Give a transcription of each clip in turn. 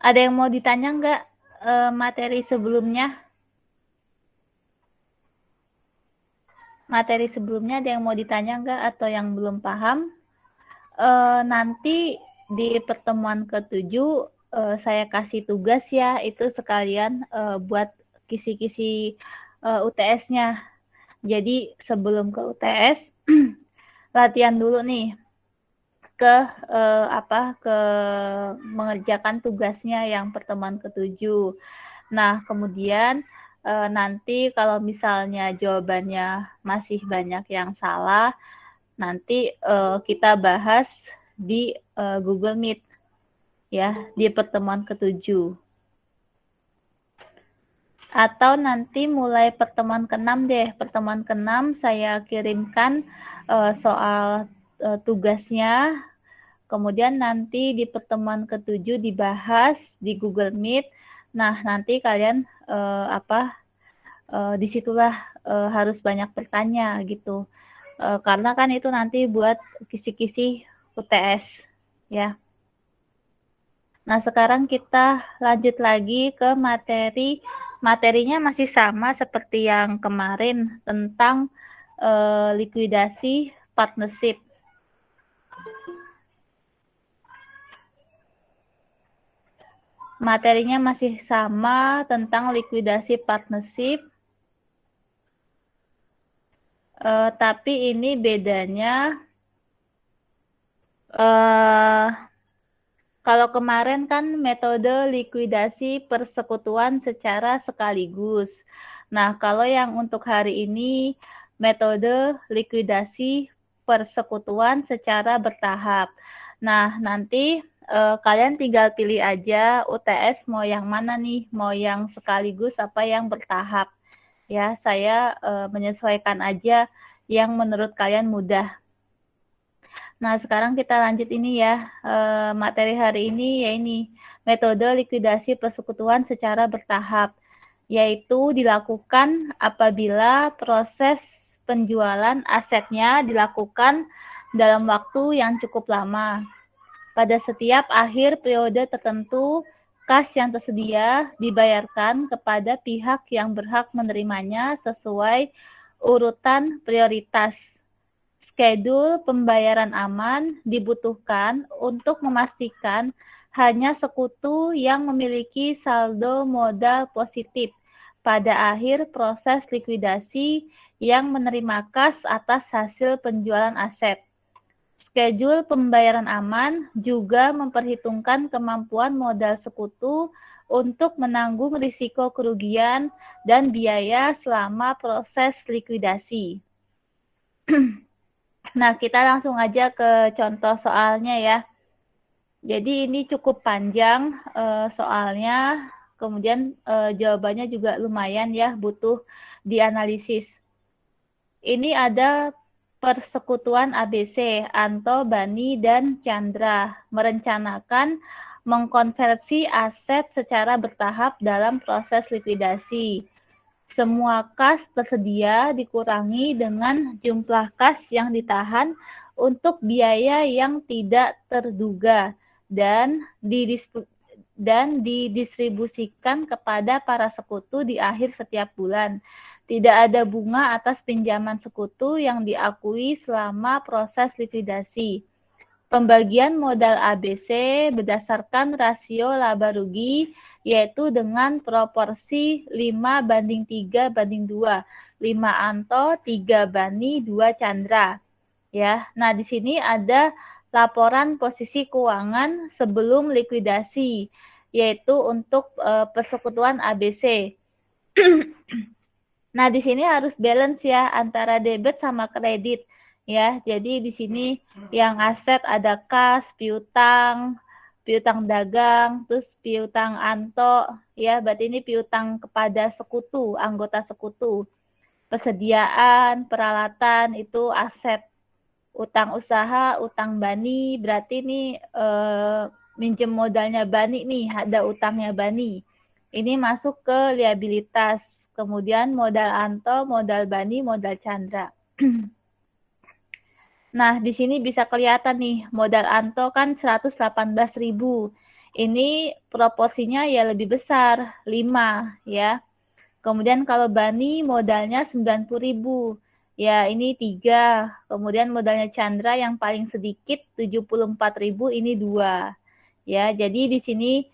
Ada yang mau ditanya nggak materi sebelumnya? Materi sebelumnya ada yang mau ditanya nggak atau yang belum paham? Nanti di pertemuan ke-7 saya kasih tugas ya, itu sekalian buat kisi-kisi UTS-nya. Jadi sebelum ke UTS latihan dulu nih ke ke mengerjakan tugasnya yang pertemuan ke-7. Nah, kemudian nanti kalau misalnya jawabannya masih banyak yang salah, nanti kita bahas di Google Meet ya, di pertemuan ke-7. Atau nanti mulai pertemuan ke-6 deh. Pertemuan ke-6 saya kirimkan soal tugasnya. Kemudian nanti di pertemuan ke-7 dibahas di Google Meet. Nah, nanti kalian disitulah harus banyak bertanya gitu. Karena kan itu nanti buat kisi-kisi UTS ya. Nah, sekarang kita lanjut lagi ke materinya masih sama seperti yang kemarin tentang likuidasi partnership. Materinya masih sama tentang likuidasi partnership. Tapi ini bedanya kalau kemarin kan metode likuidasi persekutuan secara sekaligus. Nah, kalau yang untuk hari ini metode likuidasi persekutuan secara bertahap. Nah, nanti kalian tinggal pilih aja UTS mau yang mana nih, mau yang sekaligus apa yang bertahap. Ya, saya menyesuaikan aja yang menurut kalian mudah. Nah, sekarang kita lanjut ini ya. Materi hari ini ya ini, metode likuidasi persekutuan secara bertahap, yaitu dilakukan apabila proses penjualan asetnya dilakukan dalam waktu yang cukup lama. Pada setiap akhir periode tertentu, kas yang tersedia dibayarkan kepada pihak yang berhak menerimanya sesuai urutan prioritas. Skedul pembayaran aman dibutuhkan untuk memastikan hanya sekutu yang memiliki saldo modal positif pada akhir proses likuidasi yang menerima kas atas hasil penjualan aset. Skedul pembayaran aman juga memperhitungkan kemampuan modal sekutu untuk menanggung risiko kerugian dan biaya selama proses likuidasi. Nah, kita langsung aja ke contoh soalnya ya. Jadi ini cukup panjang soalnya, kemudian jawabannya juga lumayan ya, butuh dianalisis. Ini ada persekutuan ABC, Anto, Bani, dan Chandra merencanakan mengkonversi aset secara bertahap dalam proses likuidasi. Semua kas tersedia dikurangi dengan jumlah kas yang ditahan untuk biaya yang tidak terduga dan didistribusikan kepada para sekutu di akhir setiap bulan. Tidak ada bunga atas pinjaman sekutu yang diakui selama proses likuidasi. Pembagian modal ABC berdasarkan rasio laba rugi, yaitu dengan proporsi 5:3:2. 5 Anto, 3 Bani, 2 Chandra. Ya. Nah, di sini ada laporan posisi keuangan sebelum likuidasi, yaitu untuk persekutuan ABC. Nah, di sini harus balance ya antara debit sama kredit ya. Jadi di sini yang aset ada kas, piutang dagang, terus piutang Anto ya, berarti ini piutang kepada sekutu, anggota sekutu. Persediaan, peralatan itu aset. Utang usaha, utang Bani, berarti ini minjem modalnya Bani nih, ada utangnya Bani. Ini masuk ke liabilitas. Kemudian modal Anto, modal Bani, modal Chandra. Nah, di sini bisa kelihatan nih, modal Anto kan 118.000. ini proporsinya ya lebih besar, 5 ya. Kemudian kalau Bani modalnya 90.000. Ya, ini 3. Kemudian modalnya Chandra yang paling sedikit 74.000, ini 2. Ya, jadi di sini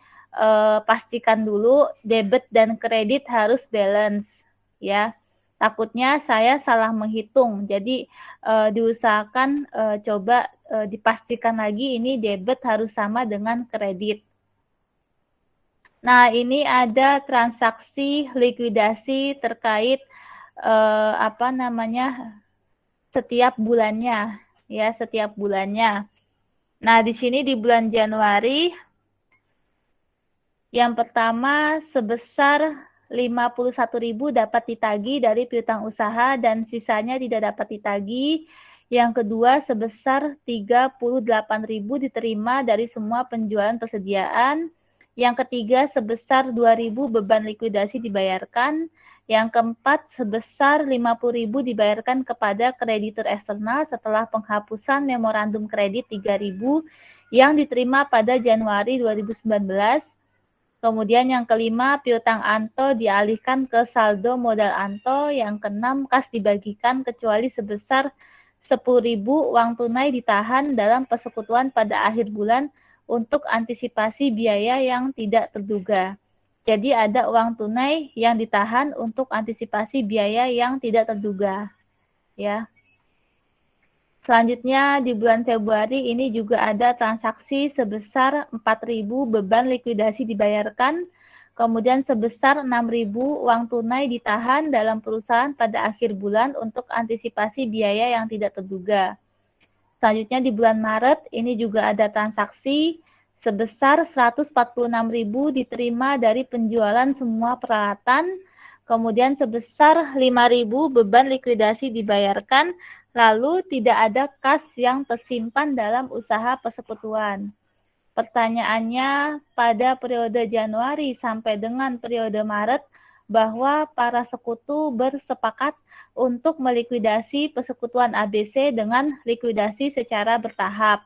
pastikan dulu debit dan kredit harus balance ya. Takutnya saya salah menghitung. Jadi diusahakan coba dipastikan lagi ini debit harus sama dengan kredit. Nah, ini ada transaksi likuidasi terkait setiap bulannya ya, setiap bulannya. Nah, di sini di bulan Januari yang pertama sebesar 51.000 dapat ditagih dari piutang usaha dan sisanya tidak dapat ditagih. Yang kedua sebesar 38.000 diterima dari semua penjualan persediaan. Yang ketiga sebesar 2.000 beban likuidasi dibayarkan. Yang keempat sebesar 50.000 dibayarkan kepada kreditur eksternal setelah penghapusan memorandum kredit 3.000 yang diterima pada Januari 2019. Kemudian yang kelima, piutang Anto dialihkan ke saldo modal Anto. Yang keenam, kas dibagikan kecuali sebesar 10.000 uang tunai ditahan dalam persekutuan pada akhir bulan untuk antisipasi biaya yang tidak terduga. Jadi ada uang tunai yang ditahan untuk antisipasi biaya yang tidak terduga. Ya. Selanjutnya di bulan Februari ini juga ada transaksi sebesar 4.000 beban likuidasi dibayarkan, kemudian sebesar 6.000 uang tunai ditahan dalam perusahaan pada akhir bulan untuk antisipasi biaya yang tidak terduga. Selanjutnya di bulan Maret ini juga ada transaksi sebesar 146.000 diterima dari penjualan semua peralatan, kemudian sebesar 5.000 beban likuidasi dibayarkan, lalu tidak ada kas yang tersimpan dalam usaha persekutuan. Pertanyaannya, pada periode Januari sampai dengan periode Maret, bahwa para sekutu bersepakat untuk melikuidasi persekutuan ABC dengan likuidasi secara bertahap.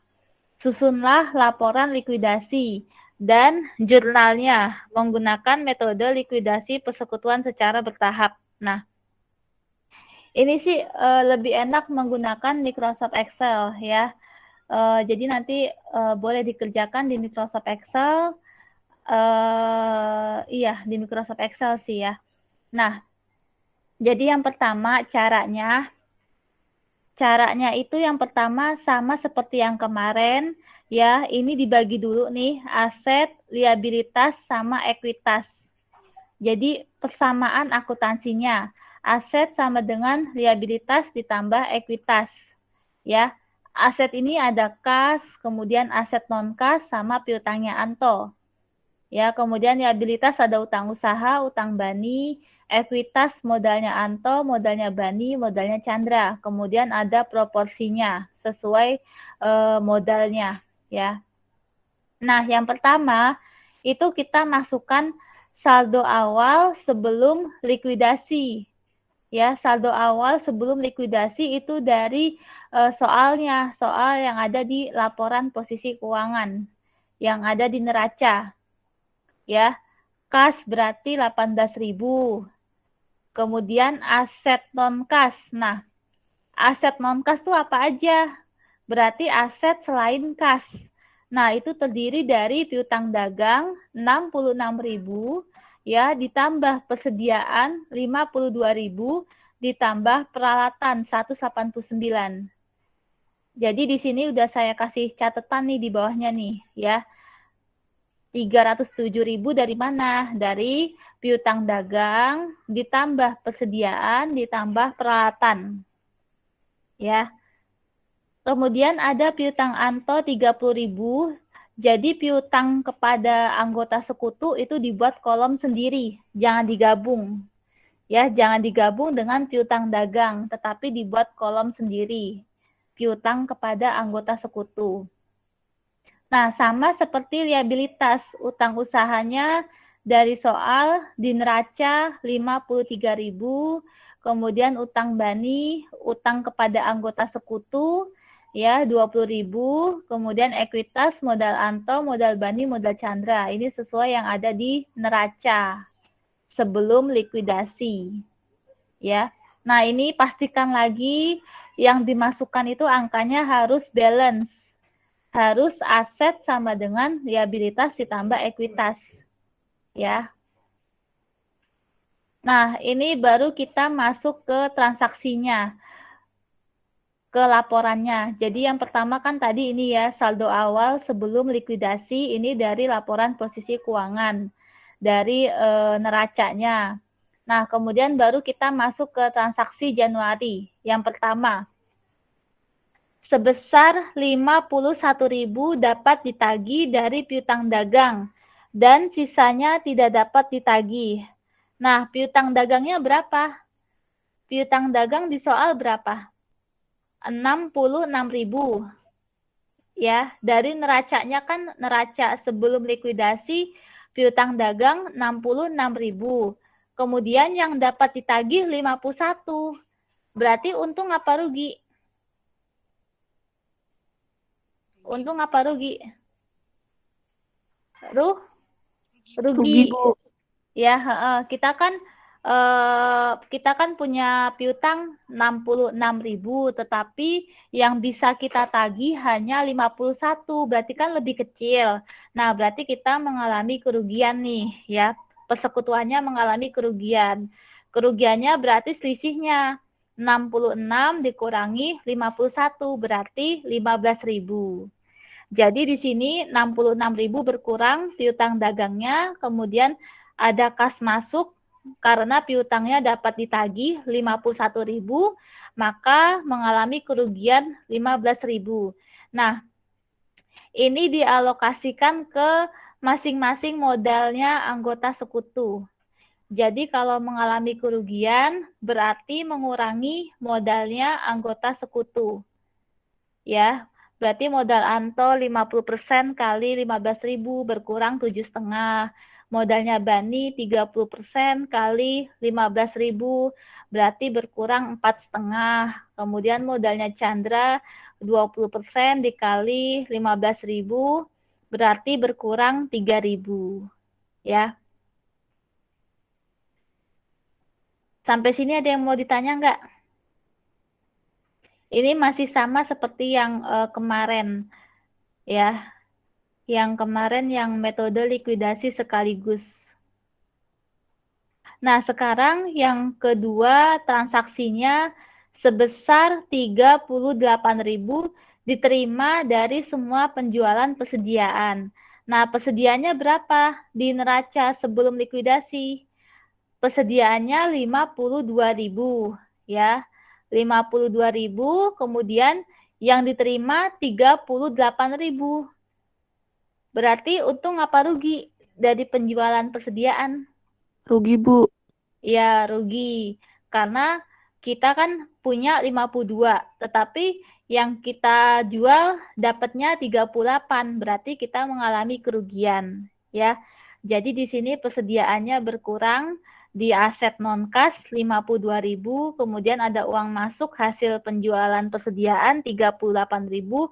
Susunlah laporan likuidasi dan jurnalnya menggunakan metode likuidasi persekutuan secara bertahap. Nah, ini sih lebih enak menggunakan Microsoft Excel ya. Jadi nanti boleh dikerjakan di Microsoft Excel. Iya, di Microsoft Excel sih ya. Nah, jadi yang pertama caranya itu yang pertama sama seperti yang kemarin ya. Ini dibagi dulu nih aset, liabilitas sama ekuitas. Jadi persamaan akuntansinya. Aset sama dengan liabilitas ditambah ekuitas. Ya, aset ini ada kas, kemudian aset non kas sama piutangnya Anto. Ya, kemudian liabilitas ada utang usaha, utang Bani, ekuitas modalnya Anto, modalnya Bani, modalnya Chandra. Kemudian ada proporsinya sesuai modalnya, ya. Nah, yang pertama itu kita masukkan saldo awal sebelum likuidasi. Ya, saldo awal sebelum likuidasi itu dari soal yang ada di laporan posisi keuangan yang ada di neraca. Ya, kas berarti 18.000. Kemudian aset non kas. Nah, aset non kas itu apa aja? Berarti aset selain kas. Nah, itu terdiri dari piutang dagang 66.000 ya, ditambah persediaan 52.000, ditambah peralatan 189. Jadi di sini udah saya kasih catatan nih di bawahnya nih ya. 307.000 dari mana? Dari piutang dagang ditambah persediaan ditambah peralatan. Ya. Kemudian ada piutang Anto 30.000. Jadi piutang kepada anggota sekutu itu dibuat kolom sendiri, jangan digabung. Ya, jangan digabung dengan piutang dagang, tetapi dibuat kolom sendiri. Piutang kepada anggota sekutu. Nah, sama seperti liabilitas, utang usahanya dari soal di neraca 53.000, kemudian utang Bani, utang kepada anggota sekutu ya 20.000, kemudian ekuitas, modal Anto, modal Bani, modal Chandra. Ini sesuai yang ada di neraca sebelum likuidasi. Ya. Nah, ini pastikan lagi yang dimasukkan itu angkanya harus balance. Harus aset sama dengan liabilitas ditambah ekuitas. Ya. Nah, ini baru kita masuk ke transaksinya, ke laporannya. Jadi yang pertama kan tadi ini ya, saldo awal sebelum likuidasi, ini dari laporan posisi keuangan, dari neracanya. Nah, kemudian baru kita masuk ke transaksi Januari. Yang pertama, sebesar 51.000 dapat ditagih dari piutang dagang dan sisanya tidak dapat ditagih. Nah, piutang dagangnya berapa? Piutang dagang di soal berapa? 66.000. Ya, dari neracanya kan neraca sebelum likuidasi piutang dagang 66.000. Kemudian yang dapat ditagih 51. Berarti untung apa rugi? Untung apa rugi? Rugi. Bu. Ya, kita kan punya piutang 66.000, tetapi yang bisa kita tagih hanya 51, berarti kan lebih kecil. Nah, berarti kita mengalami kerugian nih, ya. Persekutuannya mengalami kerugian. Kerugiannya berarti selisihnya 66 dikurangi 51, berarti 15.000. Jadi di sini 66.000 berkurang piutang dagangnya, kemudian ada kas masuk karena piutangnya dapat ditagih 51.000, maka mengalami kerugian 15.000. Nah, ini dialokasikan ke masing-masing modalnya anggota sekutu. Jadi kalau mengalami kerugian berarti mengurangi modalnya anggota sekutu. Ya, berarti modal Anto 50% kali 15.000 berkurang 7,5. Modalnya Bani 30% kali 15.000 berarti berkurang 4,5. Kemudian modalnya Chandra 20% dikali 15.000 berarti berkurang 3.000. Ya. Sampai sini ada yang mau ditanya nggak? Ini masih sama seperti yang kemarin, ya. Yang kemarin yang metode likuidasi sekaligus. Nah, sekarang yang kedua transaksinya sebesar 38.000 diterima dari semua penjualan persediaan. Nah, persediaannya berapa di neraca sebelum likuidasi? Persediaannya 52.000, ya. 52.000, kemudian yang diterima 38.000. Berarti untung apa rugi dari penjualan persediaan? Rugi, Bu. Ya, rugi. Karena kita kan punya 52, tetapi yang kita jual dapatnya 38, berarti kita mengalami kerugian, ya. Jadi di sini persediaannya berkurang di aset non-kas 52.000, kemudian ada uang masuk hasil penjualan persediaan 38.000,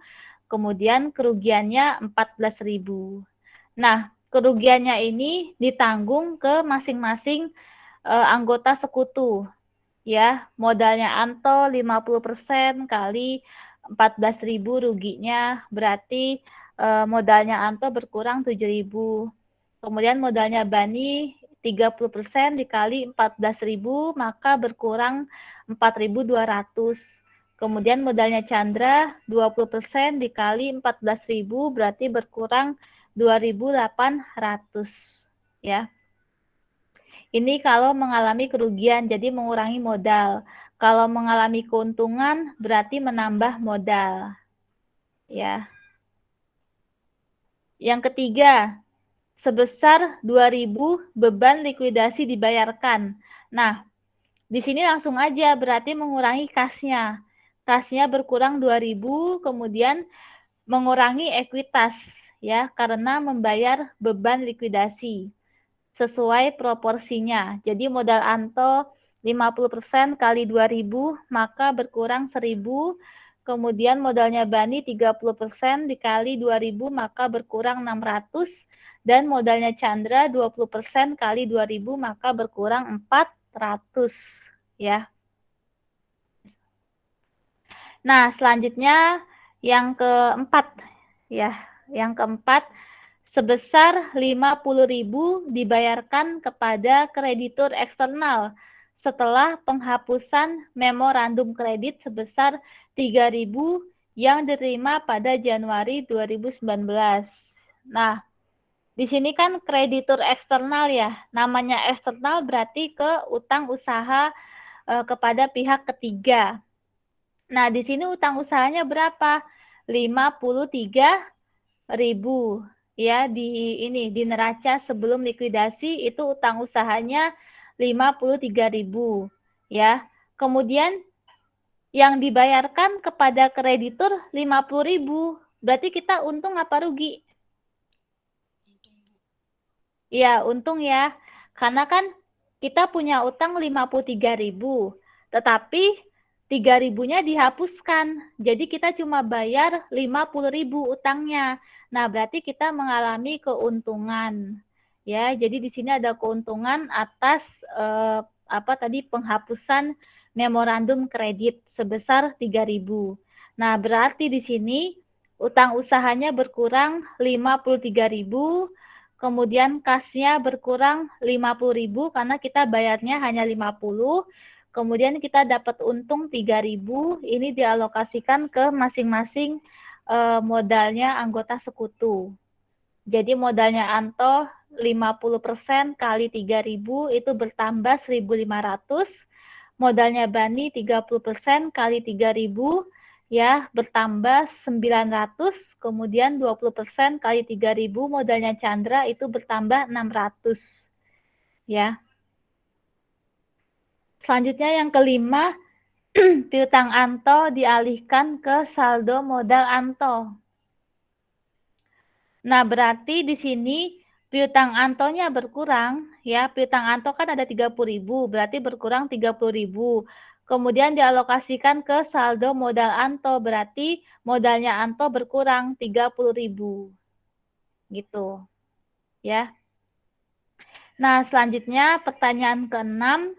kemudian kerugiannya 14.000. Nah, kerugiannya ini ditanggung ke masing-masing anggota sekutu. Ya, modalnya Anto 50% kali 14.000 ruginya, berarti modalnya Anto berkurang 7.000. Kemudian modalnya Bani 30% dikali 14.000, maka berkurang 4.200. Kemudian modalnya Chandra 20% dikali 14.000 berarti berkurang 2.800, ya. Ini kalau mengalami kerugian jadi mengurangi modal. Kalau mengalami keuntungan berarti menambah modal. Ya. Yang ketiga, sebesar 2.000 beban likuidasi dibayarkan. Nah, di sini langsung aja berarti mengurangi kasnya. Kasnya berkurang 2.000, kemudian mengurangi ekuitas, ya, karena membayar beban likuidasi sesuai proporsinya. Jadi modal Anto 50% kali 2.000, maka berkurang 1.000, kemudian modalnya Bani 30% dikali 2.000 maka berkurang 600, dan modalnya Chandra 20% kali 2.000 maka berkurang 400 ya. Nah, selanjutnya yang keempat ya. Yang keempat, sebesar 50.000 dibayarkan kepada kreditur eksternal setelah penghapusan memorandum kredit sebesar 3.000 yang diterima pada Januari 2019. Nah, di sini kan kreditur eksternal ya. Namanya eksternal berarti ke utang usaha kepada pihak ketiga. Nah, di sini utang usahanya berapa? 53.000 ya, di neraca sebelum likuidasi itu utang usahanya 53.000 ya. Kemudian yang dibayarkan kepada kreditur 50.000. Berarti kita untung apa rugi? Ya, untung ya. Karena kan kita punya utang 53.000, tetapi 3.000-nya dihapuskan. Jadi kita cuma bayar 50.000 utangnya. Nah, berarti kita mengalami keuntungan. Ya, jadi di sini ada keuntungan atas penghapusan memorandum kredit sebesar 3.000. Nah, berarti di sini utang usahanya berkurang 53.000. Kemudian kasnya berkurang 50.000 karena kita bayarnya hanya 50. Kemudian kita dapat untung 3.000, ini dialokasikan ke masing-masing modalnya anggota sekutu. Jadi modalnya Anto 50% kali 3.000 itu bertambah 1.500. Modalnya Bani 30% kali 3.000 ya bertambah 900, kemudian 20% kali 3.000 modalnya Chandra itu bertambah 600 ya. Selanjutnya yang kelima, piutang Anto dialihkan ke saldo modal Anto. Nah, berarti di sini piutang Antonya berkurang ya. Piutang Anto kan ada 30.000, berarti berkurang 30.000. Kemudian dialokasikan ke saldo modal Anto, berarti modalnya Anto berkurang 30.000. Gitu. Ya. Nah, selanjutnya pertanyaan ke-6,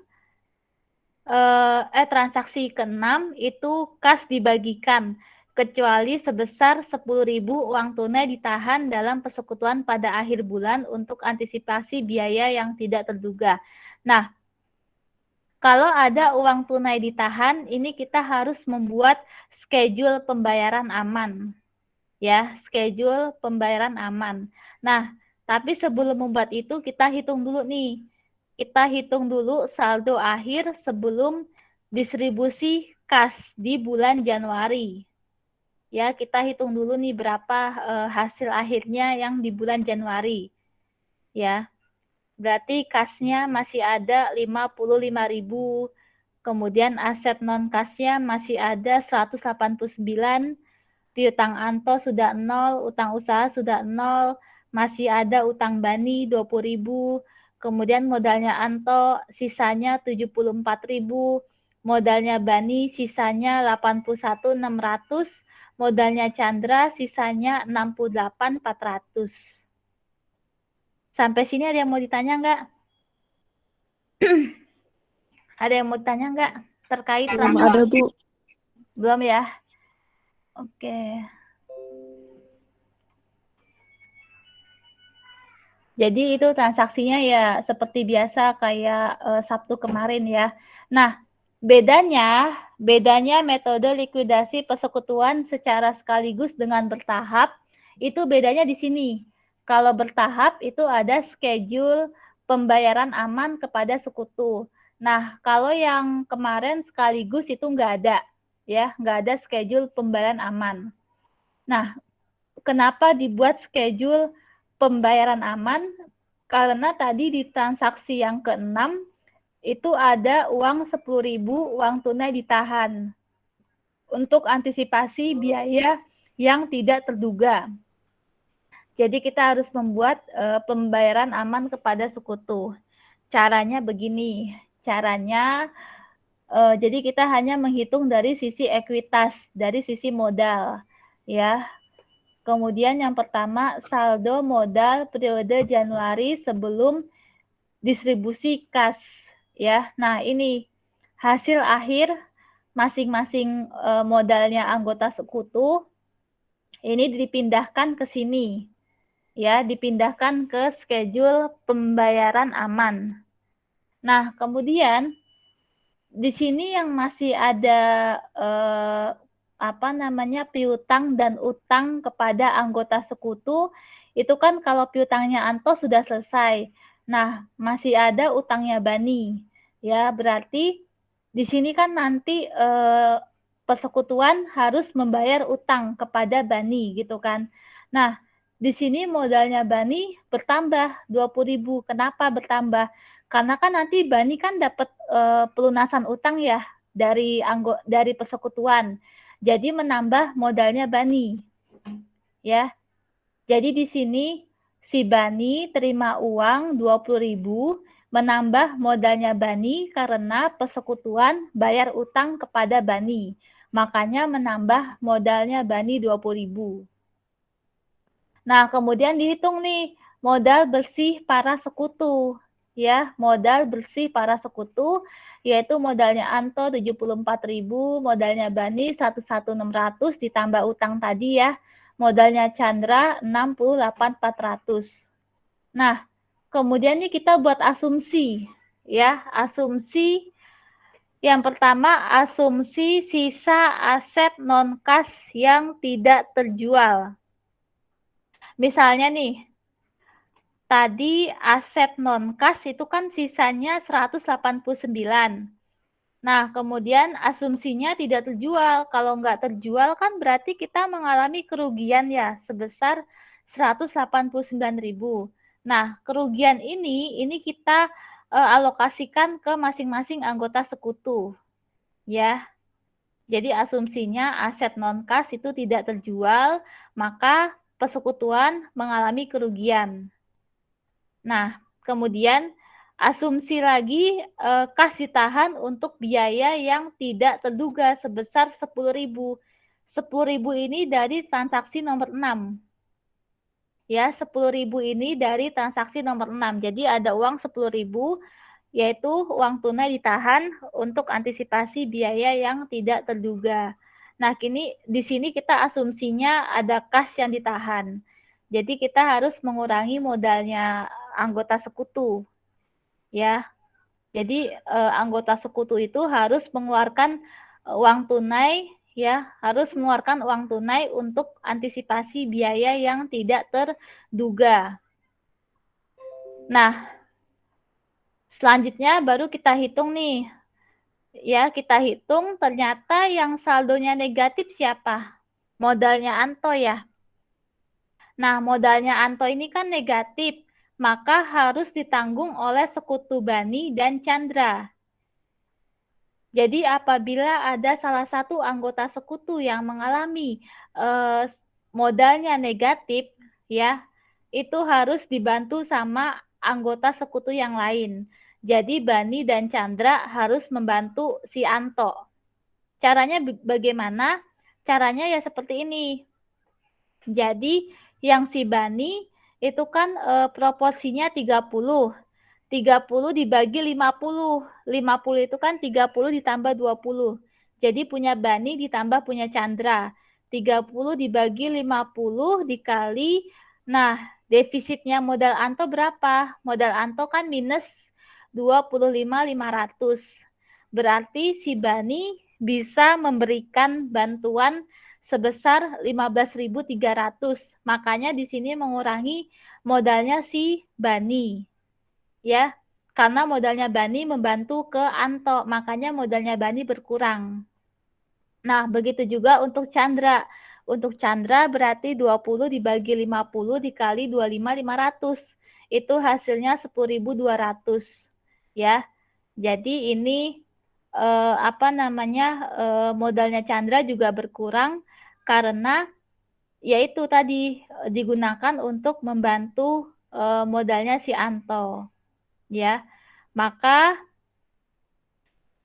transaksi ke-6 itu kas dibagikan kecuali sebesar 10.000 uang tunai ditahan dalam persekutuan pada akhir bulan untuk antisipasi biaya yang tidak terduga. Nah, kalau ada uang tunai ditahan, ini kita harus membuat schedule pembayaran aman. Ya, schedule pembayaran aman. Nah, tapi sebelum membuat itu kita hitung dulu nih. Kita hitung dulu saldo akhir sebelum distribusi kas di bulan Januari. Ya, kita hitung dulu nih berapa hasil akhirnya yang di bulan Januari. Ya. Berarti kasnya masih ada 55.000. Kemudian aset non kasnya masih ada 189. Piutang Anto sudah 0, utang usaha sudah 0, masih ada utang Bani 20.000. Kemudian modalnya Anto sisanya 74.000, modalnya Bani sisanya 81.600, modalnya Chandra sisanya 68.400. Sampai sini ada yang mau ditanya nggak? Ada yang mau ditanya nggak terkait Belum ada, Bu. Belum ya? Oke. Jadi itu transaksinya ya seperti biasa kayak Sabtu kemarin ya. Nah, bedanya metode likuidasi persekutuan secara sekaligus dengan bertahap, itu bedanya di sini. Kalau bertahap itu ada schedule pembayaran aman kepada sekutu. Nah, kalau yang kemarin sekaligus itu nggak ada, ya, nggak ada schedule pembayaran aman. Nah, kenapa dibuat schedule pembayaran aman? Karena tadi di transaksi yang ke-6 itu ada uang 10.000 uang tunai ditahan untuk antisipasi biaya yang tidak terduga. Jadi kita harus membuat pembayaran aman kepada sekutu. Caranya begini, caranya Jadi kita hanya menghitung dari sisi ekuitas, dari sisi modal, ya. Kemudian yang pertama, saldo modal periode Januari sebelum distribusi kas, ya. Nah, ini hasil akhir masing-masing modalnya anggota sekutu ini dipindahkan ke sini, ya, dipindahkan ke schedule pembayaran aman. Nah, kemudian di sini yang masih ada piutang dan utang kepada anggota sekutu itu kan kalau piutangnya Anto sudah selesai. Nah, masih ada utangnya Bani. Ya, berarti di sini kan nanti persekutuan harus membayar utang kepada Bani gitu kan. Nah, di sini modalnya Bani bertambah 20.000. Kenapa bertambah? Karena kan nanti Bani kan dapat pelunasan utang ya dari persekutuan. Jadi menambah modalnya Bani. Ya. Jadi di sini si Bani terima uang 20.000 menambah modalnya Bani karena persekutuan bayar utang kepada Bani. Makanya menambah modalnya Bani 20.000. Nah, kemudian dihitung nih modal bersih para sekutu. Ya, modal bersih para sekutu yaitu modalnya Anto 74.000, modalnya Bani 11.600 ditambah utang tadi ya. Modalnya Chandra 68.400. Nah, kemudian nih kita buat asumsi ya, asumsi yang pertama asumsi sisa aset non-kas yang tidak terjual. Misalnya nih, tadi aset non-kas itu kan sisanya 189. Nah, kemudian asumsinya tidak terjual. Kalau nggak terjual kan berarti kita mengalami kerugian ya sebesar 189.000. Nah, kerugian ini kita alokasikan ke masing-masing anggota sekutu. Ya. Jadi asumsinya aset non-kas itu tidak terjual, maka persekutuan mengalami kerugian. Nah, kemudian asumsi lagi kas ditahan untuk biaya yang tidak terduga sebesar 10.000. 10.000 ini dari transaksi nomor 6. Ya, 10.000 ini dari transaksi nomor 6. Jadi ada uang 10.000 yaitu uang tunai ditahan untuk antisipasi biaya yang tidak terduga. Nah, kini di sini kita asumsinya ada kas yang ditahan. Jadi kita harus mengurangi modalnya anggota sekutu. Ya. Jadi anggota sekutu itu harus mengeluarkan uang tunai ya, harus mengeluarkan uang tunai untuk antisipasi biaya yang tidak terduga. Nah, selanjutnya baru kita hitung nih. Ya, kita hitung ternyata yang saldonya negatif siapa? Modalnya Anto ya. Nah, modalnya Anto ini kan negatif, maka harus ditanggung oleh sekutu Bani dan Chandra. Jadi apabila ada salah satu anggota sekutu yang mengalami modalnya negatif, ya, itu harus dibantu sama anggota sekutu yang lain. Jadi Bani dan Chandra harus membantu si Anto. Caranya bagaimana? Caranya ya seperti ini. Jadi yang si Bani itu kan proporsinya 30. 30 dibagi 50. 50 itu kan 30 ditambah 20. Jadi punya Bani ditambah punya Chandra. 30 dibagi 50 dikali, nah defisitnya modal Anto berapa? Modal Anto kan minus 25.500. Berarti si Bani bisa memberikan bantuan sebesar 15.300. Makanya di sini mengurangi modalnya si Bani. Ya, karena modalnya Bani membantu ke Anto, makanya modalnya Bani berkurang. Nah, begitu juga untuk Chandra. Untuk Chandra berarti 20 dibagi 50 dikali 25.500. Itu hasilnya 10.200. Ya. Jadi ini modalnya Chandra juga berkurang karena yaitu tadi digunakan untuk membantu modalnya si Anto. Ya. Maka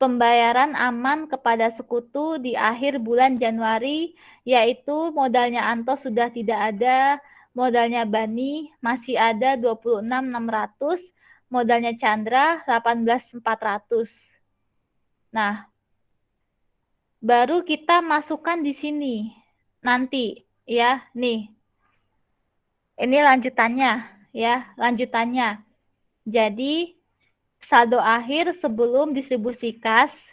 pembayaran aman kepada sekutu di akhir bulan Januari, yaitu modalnya Anto sudah tidak ada, modalnya Bani masih ada 26.600, modalnya Chandra 18.400. Nah, baru kita masukkan di sini. Nanti ya, nih. Ini lanjutannya ya, lanjutannya. Jadi saldo akhir sebelum distribusi kas,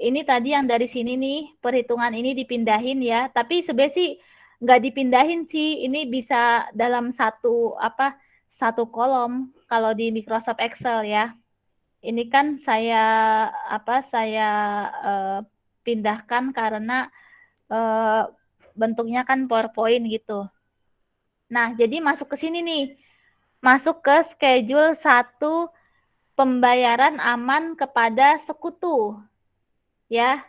ini tadi yang dari sini nih, perhitungan ini dipindahin ya. Tapi sebenarnya sih nggak dipindahin sih, ini bisa dalam satu kolom kalau di Microsoft Excel ya. Ini kan saya pindahkan karena bentuknya kan PowerPoint gitu. Nah, jadi masuk ke sini nih. Masuk ke schedule 1 pembayaran aman kepada sekutu. Ya.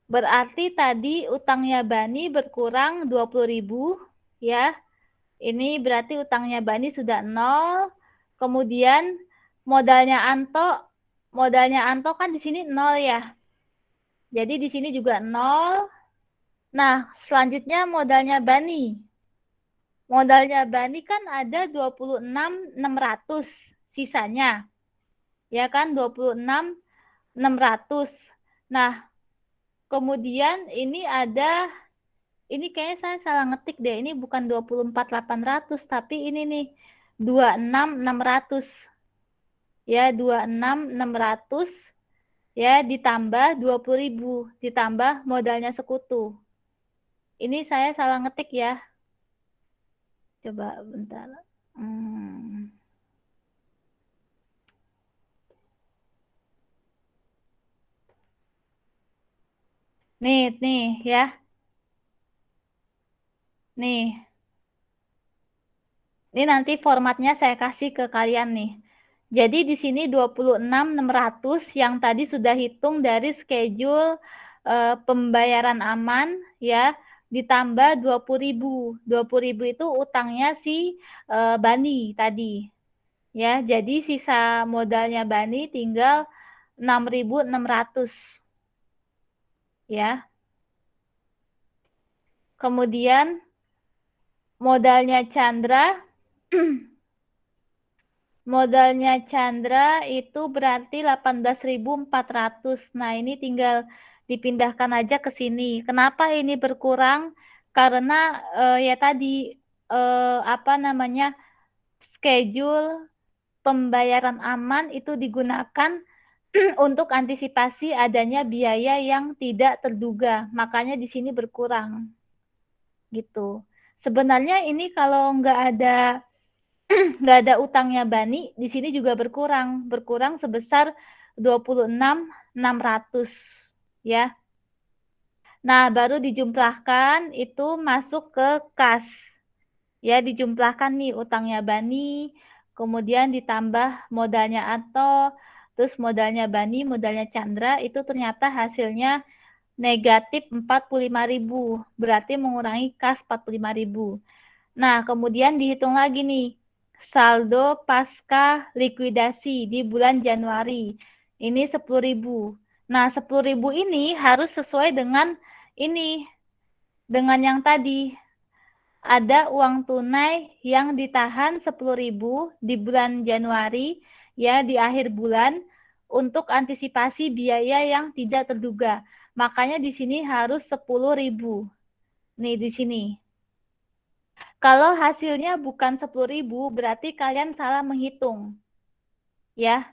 Berarti tadi utangnya Bani berkurang 20.000 ya. Ini berarti utangnya Bani sudah 0. Kemudian modalnya Anto kan di sini 0 ya. Jadi di sini juga 0. Nah, selanjutnya modalnya Bani. Modalnya Bani kan ada 26.600 sisanya. Ya kan 26.600. Nah, kemudian ini kayaknya saya salah ngetik deh. Ini bukan 24.800 tapi ini nih 26.600. Ya, 26.600 ya ditambah 20.000 ditambah modalnya sekutu. Ini saya salah ngetik ya. Coba bentar. Nih ya. Nih. Ini nanti formatnya saya kasih ke kalian nih. Jadi di sini 26.600 yang tadi sudah hitung dari schedule pembayaran aman ya, ditambah 20.000. 20.000 itu utangnya si Bani tadi. Ya, jadi sisa modalnya Bani tinggal 6.600. Ya. Kemudian modalnya Chandra itu berarti 18.400. Nah, ini tinggal dipindahkan aja ke sini. Kenapa ini berkurang? Karena ya tadi schedule pembayaran aman itu digunakan untuk antisipasi adanya biaya yang tidak terduga. Makanya di sini berkurang. Gitu. Sebenarnya ini kalau nggak ada utangnya Bani, di sini juga berkurang sebesar 26.600 ya. Nah, baru dijumlahkan itu masuk ke kas. Ya, dijumlahkan nih utangnya Bani, kemudian ditambah modalnya Anto, terus modalnya Bani, modalnya Chandra, itu ternyata hasilnya negatif 45.000, berarti mengurangi kas 45.000. Nah, kemudian dihitung lagi nih, saldo pasca likuidasi di bulan Januari. Ini 10.000. Nah, 10.000 ini harus sesuai dengan ini, dengan yang tadi. Ada uang tunai yang ditahan 10.000 di bulan Januari, ya di akhir bulan, untuk antisipasi biaya yang tidak terduga. Makanya di sini harus 10.000. Nih di sini. Kalau hasilnya bukan 10.000, berarti kalian salah menghitung. Ya.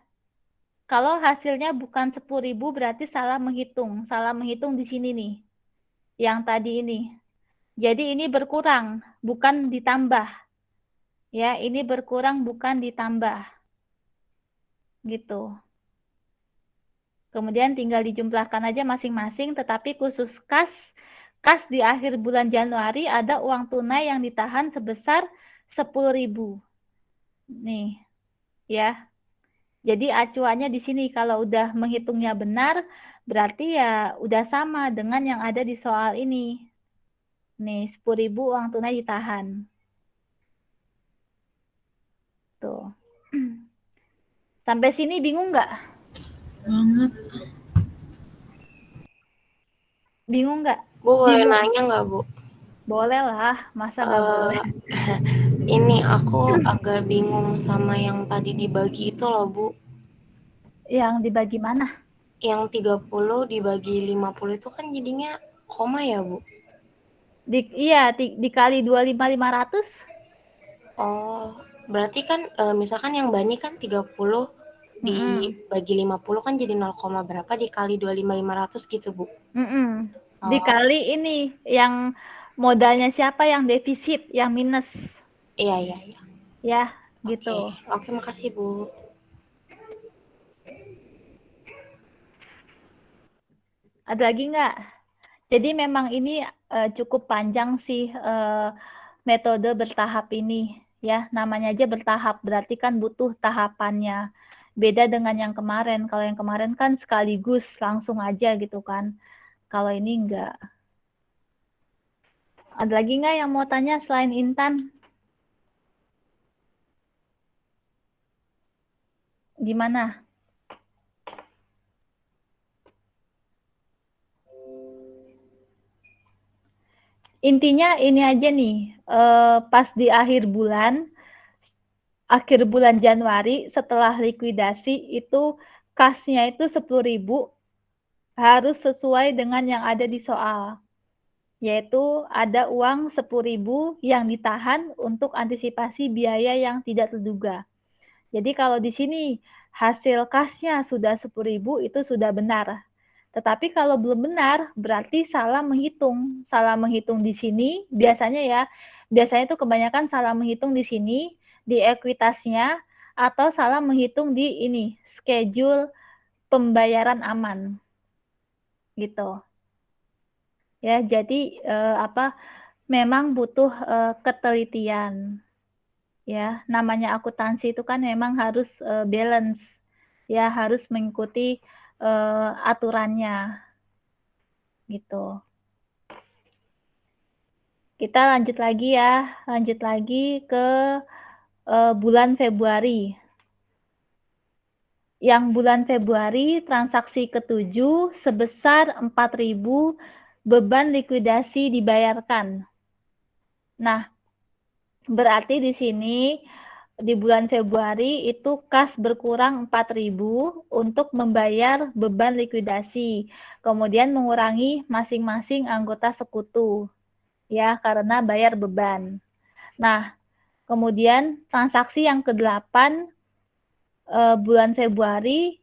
Kalau hasilnya bukan 10.000, berarti salah menghitung. Salah menghitung di sini nih. Yang tadi ini. Jadi ini berkurang, bukan ditambah. Ya, ini berkurang bukan ditambah. Gitu. Kemudian tinggal dijumlahkan aja masing-masing, tetapi khusus kas di akhir bulan Januari ada uang tunai yang ditahan sebesar 10.000. Nih, ya. Jadi acuannya di sini kalau udah menghitungnya benar, berarti ya udah sama dengan yang ada di soal ini. Nih, 10.000 uang tunai ditahan. Tuh. Sampai sini bingung nggak? banget. Bingung nggak? Bu boleh Bingung? nanya nggak Bu? Boleh lah, masa nggak boleh? Eh ini aku agak bingung sama yang tadi dibagi itu loh Bu. Yang dibagi mana? Yang 30 dibagi 50 itu kan jadinya koma ya Bu? Iya, dikali 25.500. Oh, berarti kan misalkan yang bani kan 30 Mm-mm. dibagi 50 kan jadi 0, berapa dikali 25.500 gitu Bu. Mm-mm. Oh, Dikali ini yang modalnya siapa yang defisit, yang minus, iya iya iya. ya gitu. Oke. Oke, makasih Bu. Ada lagi nggak? Jadi memang ini cukup panjang sih metode bertahap ini, ya. Namanya aja bertahap, berarti kan butuh tahapannya. Beda dengan yang kemarin. Kalau yang kemarin kan sekaligus langsung aja gitu kan. Kalau ini enggak. Ada lagi nggak yang mau tanya selain Intan? Gimana? Intinya ini aja nih, pas di akhir bulan Januari setelah likuidasi itu kasnya itu 10.000 harus sesuai dengan yang ada di soal. Yaitu ada uang 10.000 yang ditahan untuk antisipasi biaya yang tidak terduga. Jadi kalau di sini hasil kasnya sudah 10.000 itu sudah benar. Tetapi kalau belum benar berarti salah menghitung. Salah menghitung di sini biasanya itu kebanyakan salah menghitung di sini di ekuitasnya atau salah menghitung di ini schedule pembayaran aman gitu. Ya, jadi memang butuh ketelitian. Ya, namanya akuntansi itu kan memang harus balance, ya harus mengikuti aturannya, gitu. Kita lanjut lagi ya, lanjut lagi ke bulan Februari. Yang bulan Februari transaksi ke-7 sebesar 4.000 beban likuidasi dibayarkan. Nah, berarti di sini di bulan Februari itu kas berkurang 4.000 untuk membayar beban likuidasi. Kemudian mengurangi masing-masing anggota sekutu. Ya, karena bayar beban. Nah, kemudian transaksi yang ke-8 bulan Februari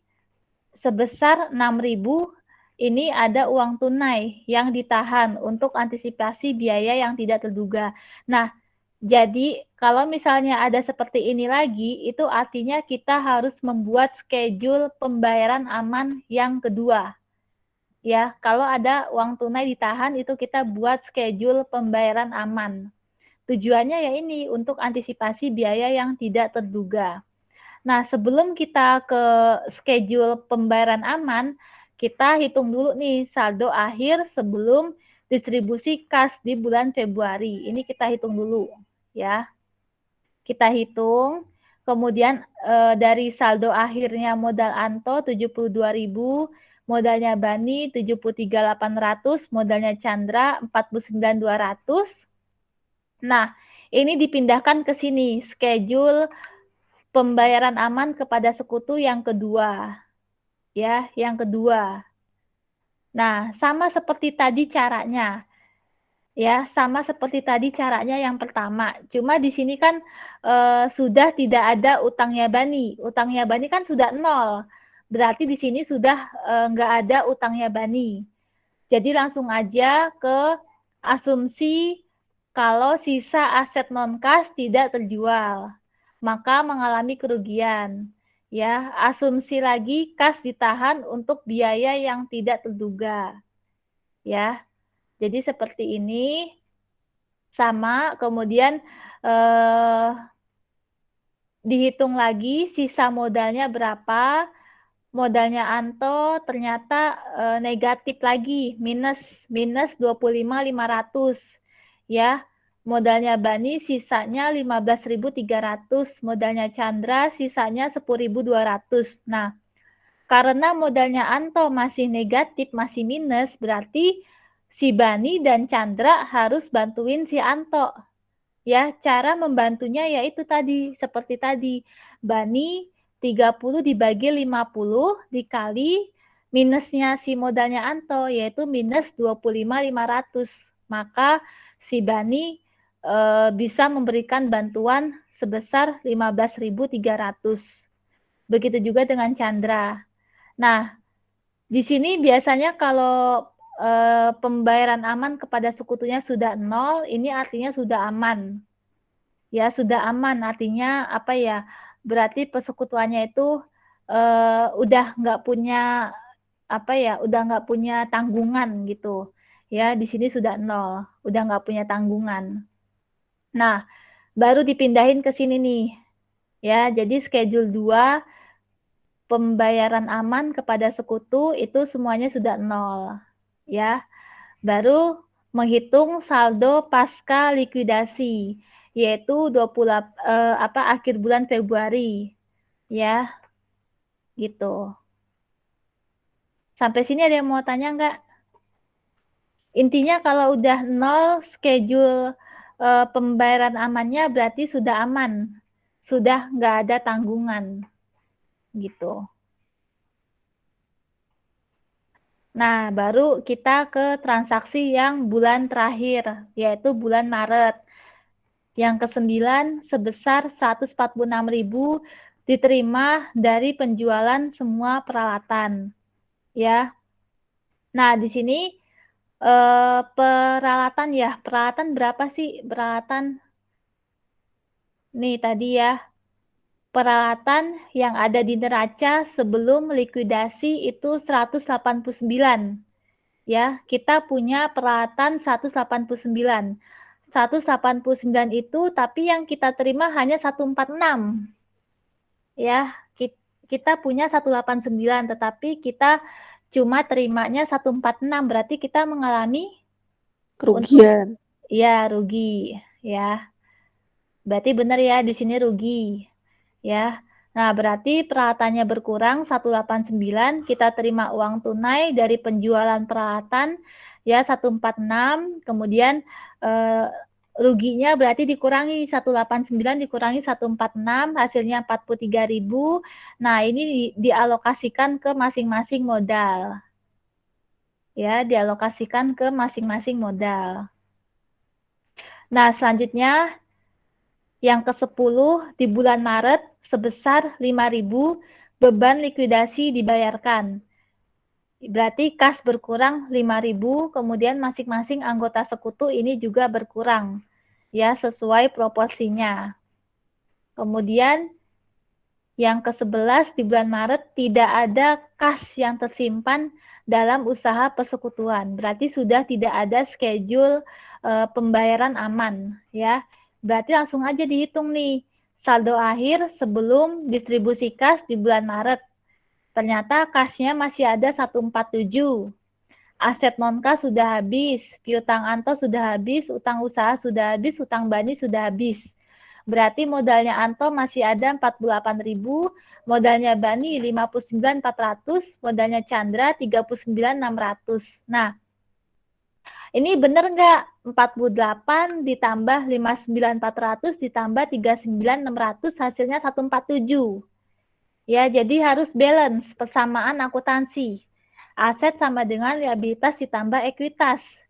sebesar 6.000 ini ada uang tunai yang ditahan untuk antisipasi biaya yang tidak terduga. Nah, jadi kalau misalnya ada seperti ini lagi, itu artinya kita harus membuat schedule pembayaran aman yang kedua. Ya, kalau ada uang tunai ditahan itu kita buat schedule pembayaran aman. Tujuannya ya ini untuk antisipasi biaya yang tidak terduga. Nah, sebelum kita ke schedule pembayaran aman, kita hitung dulu nih saldo akhir sebelum distribusi kas di bulan Februari. Ini kita hitung dulu ya. Kita hitung, kemudian dari saldo akhirnya modal Anto 72.000, modalnya Bani 73.800, modalnya Chandra 49.200. Nah, ini dipindahkan ke sini, schedule pembayaran aman kepada sekutu yang kedua. Ya, yang kedua. Nah, sama seperti tadi caranya. Ya, sama seperti tadi caranya yang pertama. Cuma di sini kan sudah tidak ada utangnya Bani. Utangnya Bani kan sudah 0. Berarti di sini sudah nggak ada utangnya Bani. Jadi langsung aja ke asumsi kalau sisa aset non-kas tidak terjual, maka mengalami kerugian. Ya, asumsi lagi kas ditahan untuk biaya yang tidak terduga. Ya, jadi seperti ini. Sama, kemudian dihitung lagi sisa modalnya berapa. Modalnya Anto ternyata negatif lagi, minus 25.500 ya. Modalnya Bani sisanya 15.300, modalnya Chandra sisanya 10.200. Nah, Karena modalnya Anto masih negatif, masih minus, berarti si Bani dan Chandra harus bantuin si Anto. Ya, cara membantunya yaitu tadi, seperti tadi. Bani 30 dibagi 50 dikali minusnya si modalnya Anto, yaitu minus 25.500. Maka si Bani bisa memberikan bantuan sebesar 15.300. Begitu juga dengan Chandra. Nah, di sini biasanya kalau pembayaran aman kepada sekutunya sudah 0, ini artinya sudah aman. Ya, sudah aman artinya apa ya? Berarti persekutuannya itu udah nggak punya apa ya? Udah nggak punya tanggungan gitu. Ya, di sini sudah 0, udah nggak punya tanggungan. Nah, baru dipindahin ke sini nih. Ya, jadi schedule 2 pembayaran aman kepada sekutu itu semuanya sudah 0. Ya, baru menghitung saldo pasca likuidasi, yaitu 20 akhir bulan Februari. Ya, gitu. Sampai sini ada yang mau tanya nggak? Intinya kalau udah 0 schedule pembayaran amannya berarti sudah aman. Sudah nggak ada tanggungan. Gitu. Nah, baru kita ke transaksi yang bulan terakhir, yaitu bulan Maret. Yang ke-9 sebesar 146.000 diterima dari penjualan semua peralatan. Ya. Nah, di sini peralatan ya, peralatan berapa sih? Peralatan nih tadi ya. Peralatan yang ada di neraca sebelum likuidasi itu 189. Ya, kita punya peralatan 189. 189 itu tapi yang kita terima hanya 146. Ya, kita punya 189 tetapi kita cuma terimanya 146, berarti kita mengalami Kerugian. ya rugi ya. Berarti benar ya di sini rugi ya. Nah, berarti peralatannya berkurang 189, kita terima uang tunai dari penjualan peralatan ya 146, kemudian ruginya berarti dikurangi 189 dikurangi 146, hasilnya 43.000. Nah, ini dialokasikan ke masing-masing modal. Ya, dialokasikan ke masing-masing modal. Nah, selanjutnya yang ke-10 di bulan Maret sebesar 5.000 beban likuidasi dibayarkan. Berarti kas berkurang 5.000, kemudian masing-masing anggota sekutu ini juga berkurang. Ya, sesuai proporsinya. Kemudian yang ke-11 di bulan Maret tidak ada kas yang tersimpan dalam usaha persekutuan. Berarti sudah tidak ada schedule pembayaran aman, ya. Berarti langsung aja dihitung nih saldo akhir sebelum distribusi kas di bulan Maret. Ternyata kasnya masih ada 147. Aset non-kas sudah habis, piutang Anto sudah habis, utang usaha sudah habis, utang Bani sudah habis. Berarti modalnya Anto masih ada 48.000, modalnya Bani 59.400, modalnya Chandra 39.600. Nah, ini benar nggak? 48 ditambah 59.400 ditambah 39.600 hasilnya 147. Ya, jadi harus balance persamaan akuntansi. Aset sama dengan liabilitas ditambah ekuitas.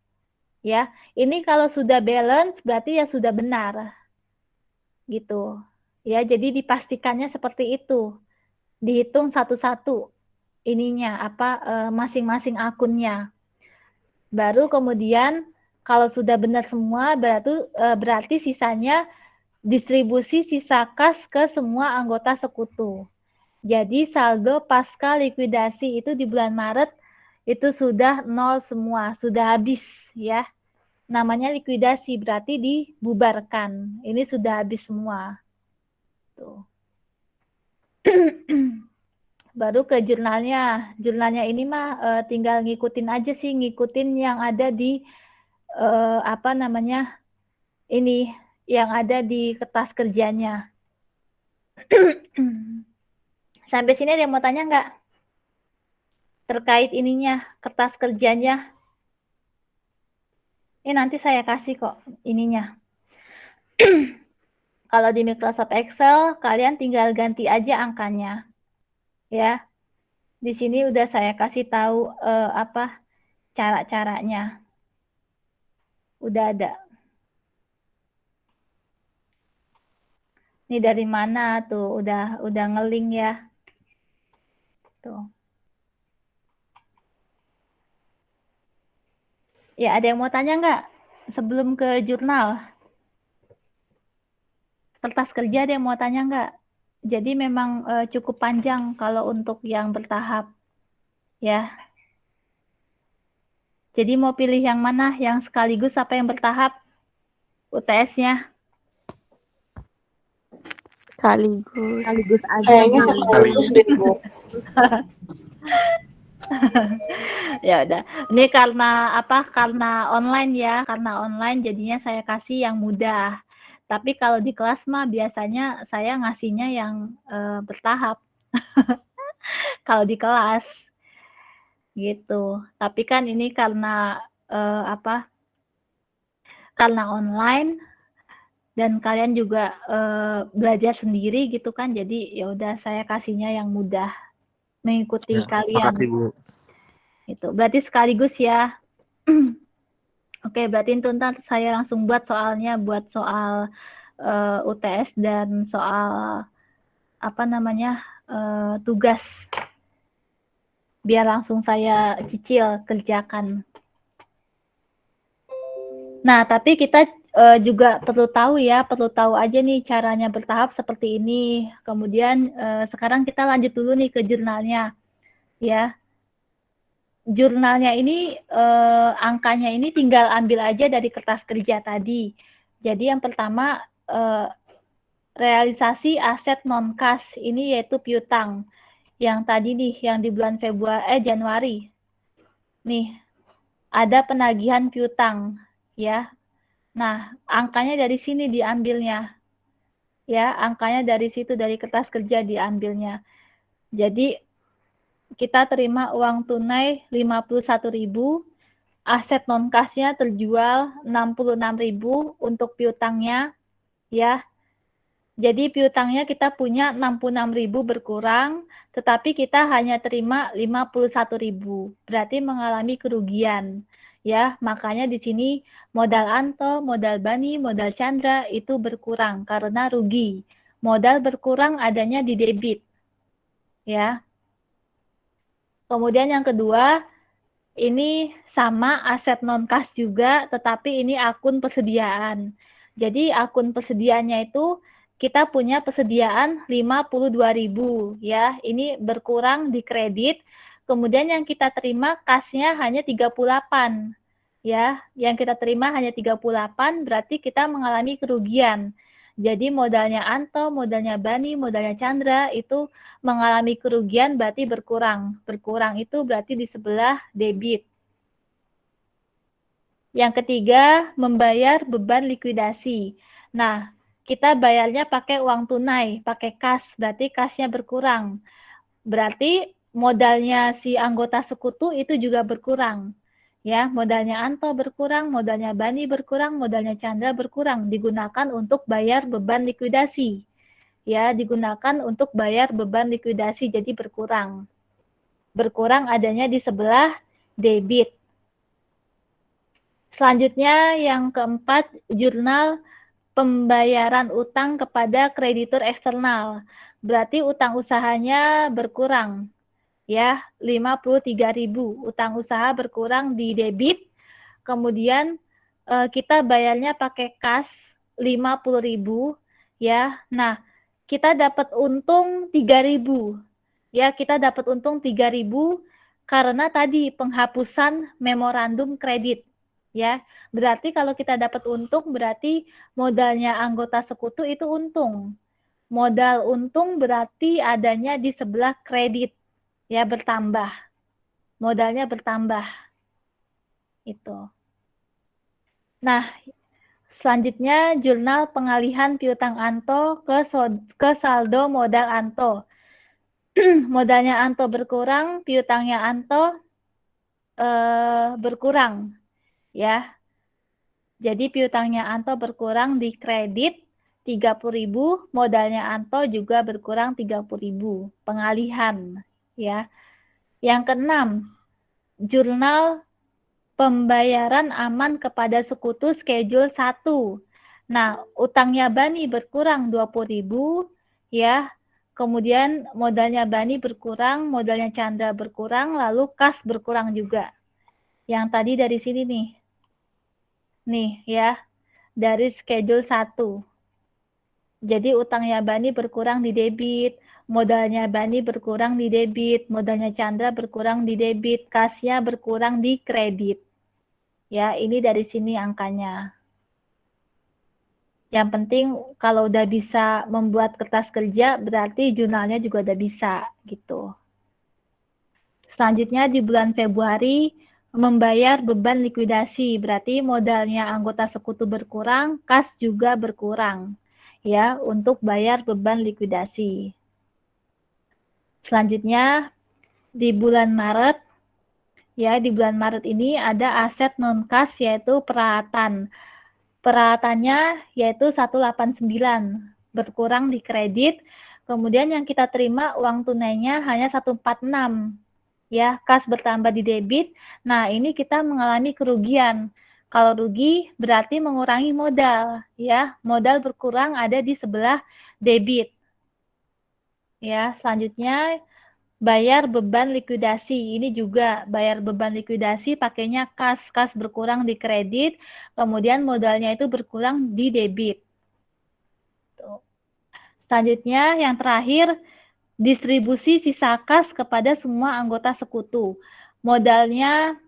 Ya, ini kalau sudah balance berarti ya sudah benar. Gitu. Ya, jadi dipastikannya seperti itu. Dihitung satu-satu ininya masing-masing akunnya. Baru kemudian kalau sudah benar semua berarti sisanya distribusi sisa kas ke semua anggota sekutu. Jadi saldo pasca likuidasi itu di bulan Maret itu sudah 0 semua, sudah habis ya. Namanya likuidasi berarti dibubarkan. Ini sudah habis semua. Tuh. Baru ke jurnalnya. Jurnalnya ini mah tinggal ngikutin aja sih, ngikutin yang ada di ini yang ada di kertas kerjanya. Sampai sini ada yang mau tanya nggak? terkait ininya, kertas kerjanya. Nanti saya kasih kok ininya. Kalau di Microsoft Excel, kalian tinggal ganti aja angkanya. Ya. Di sini udah saya kasih tahu apa cara-caranya. Udah ada. Ini dari mana tuh? Udah ngeling ya. Tuh. Ya, ada yang mau tanya nggak sebelum ke jurnal? Kertas kerja ada yang mau tanya nggak? Jadi memang cukup panjang kalau untuk yang bertahap. Ya. Jadi mau pilih yang mana? Yang sekaligus apa yang bertahap? UTS-nya? Sekaligus. Sekaligus aja, Kayaknya Bu. sekaligus deh, Bu. Ya udah. Ini karena apa? Karena online ya. Karena online jadinya saya kasih yang mudah. Tapi kalau di kelas mah biasanya saya ngasihnya yang bertahap. Kalau di kelas gitu. Tapi kan ini karena apa? Karena online dan kalian juga belajar sendiri gitu kan. Jadi ya udah saya kasihnya yang mudah mengikuti kalian. Makasih, Bu. Itu. Berarti sekaligus ya. Oke, berarti itu ntar saya langsung buat soalnya, buat soal UTS dan soal apa namanya tugas. Biar langsung saya cicil kerjakan. Nah, tapi kita juga perlu tahu ya, perlu tahu aja nih caranya bertahap seperti ini. Kemudian sekarang kita lanjut dulu nih ke jurnalnya, ya. Jurnalnya ini angkanya ini tinggal ambil aja dari kertas kerja tadi. Jadi yang pertama realisasi aset non-kas ini yaitu piutang. Yang tadi nih yang di bulan Januari. Nih, ada penagihan piutang ya. Nah, angkanya dari sini diambilnya. Ya, angkanya dari situ dari kertas kerja diambilnya. Jadi kita terima uang tunai 51.000, aset non-kasnya terjual 66.000 untuk piutangnya ya. Jadi piutangnya kita punya 66.000 berkurang, tetapi kita hanya terima 51.000. Berarti mengalami kerugian. Ya, makanya di sini modal Anto, modal Bani, modal Chandra itu berkurang karena rugi. Modal berkurang adanya di debit. Ya. Kemudian yang kedua, ini sama aset non-kas juga, tetapi ini akun persediaan. Jadi akun persediaannya itu kita punya persediaan 52.000 ya. Ini berkurang di kredit. Kemudian yang kita terima kasnya hanya 38. Ya, yang kita terima hanya 38 berarti kita mengalami kerugian. Jadi modalnya Anto, modalnya Bani, modalnya Chandra itu mengalami kerugian berarti berkurang. Berkurang itu berarti di sebelah debit. Yang ketiga, membayar beban likuidasi. Nah, kita bayarnya pakai uang tunai, pakai kas, berarti kasnya berkurang. Berarti modalnya si anggota sekutu itu juga berkurang. Ya, modalnya Anto berkurang, modalnya Bani berkurang, modalnya Chandra berkurang, digunakan untuk bayar beban likuidasi. Ya, digunakan untuk bayar beban likuidasi, jadi berkurang. Berkurang adanya di sebelah debit. Selanjutnya yang keempat, jurnal pembayaran utang kepada kreditur eksternal. Berarti utang usahanya berkurang. Ya, 53.000 utang usaha berkurang di debit. Kemudian kita bayarnya pakai kas 50.000 ya. Nah, kita dapat untung 3.000. Ya, kita dapat untung 3.000 karena tadi penghapusan memorandum kredit. Ya, berarti kalau kita dapat untung berarti modalnya anggota sekutu itu untung. Modal untung berarti adanya di sebelah kredit. Ya, bertambah. Modalnya bertambah. Itu. Nah, selanjutnya jurnal pengalihan piutang Anto ke saldo modal Anto. modalnya Anto berkurang, piutangnya Anto berkurang, ya. Jadi piutangnya Anto berkurang di kredit 30.000, modalnya Anto juga berkurang 30.000, pengalihan, ya. Yang keenam, jurnal pembayaran aman kepada sekutu schedule 1. Nah, utangnya Bani berkurang 20.000, ya. Kemudian modalnya Bani berkurang, modalnya Chandra berkurang, lalu kas berkurang juga. Yang tadi dari sini nih. Nih, ya. Dari schedule 1. Jadi utangnya Bani berkurang di debit, modalnya Bani berkurang di debit, modalnya Chandra berkurang di debit, kasnya berkurang di kredit. Ya, ini dari sini angkanya. Yang penting kalau udah bisa membuat kertas kerja, berarti jurnalnya juga udah bisa, gitu. Selanjutnya di bulan Februari, membayar beban likuidasi, berarti modalnya anggota sekutu berkurang, kas juga berkurang, ya, untuk bayar beban likuidasi. Selanjutnya di bulan Maret, ya, di bulan Maret ini ada aset non-kas yaitu peralatan. Peralatannya yaitu 189, berkurang di kredit. Kemudian yang kita terima uang tunainya hanya 146. Ya, kas bertambah di debit. Nah, ini kita mengalami kerugian. Kalau rugi berarti mengurangi modal, ya. Modal berkurang ada di sebelah debit. Ya, selanjutnya bayar beban likuidasi. Ini juga bayar beban likuidasi pakainya kas. Kas berkurang di kredit, kemudian modalnya itu berkurang di debit. Selanjutnya yang terakhir, distribusi sisa kas kepada semua anggota sekutu. Modalnya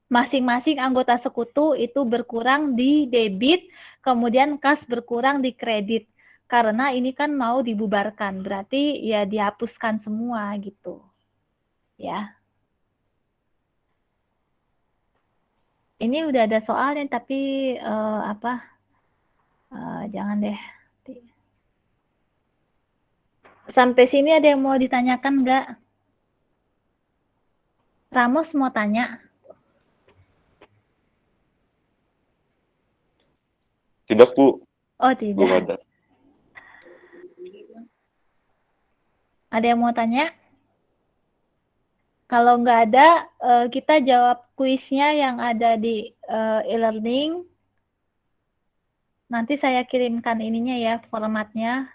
masing-masing anggota sekutu itu berkurang di debit, kemudian kas berkurang di kredit. Karena ini kan mau dibubarkan, berarti ya dihapuskan semua gitu. Ya. Ini udah ada soalnya tapi jangan deh. Sampai sini ada yang mau ditanyakan nggak? Ramos mau tanya? Tidak, Bu. Oh, tidak. Belum ada. Ada yang mau tanya? Kalau nggak ada, kita jawab kuisnya yang ada di e-learning. Nanti saya kirimkan ininya ya, formatnya.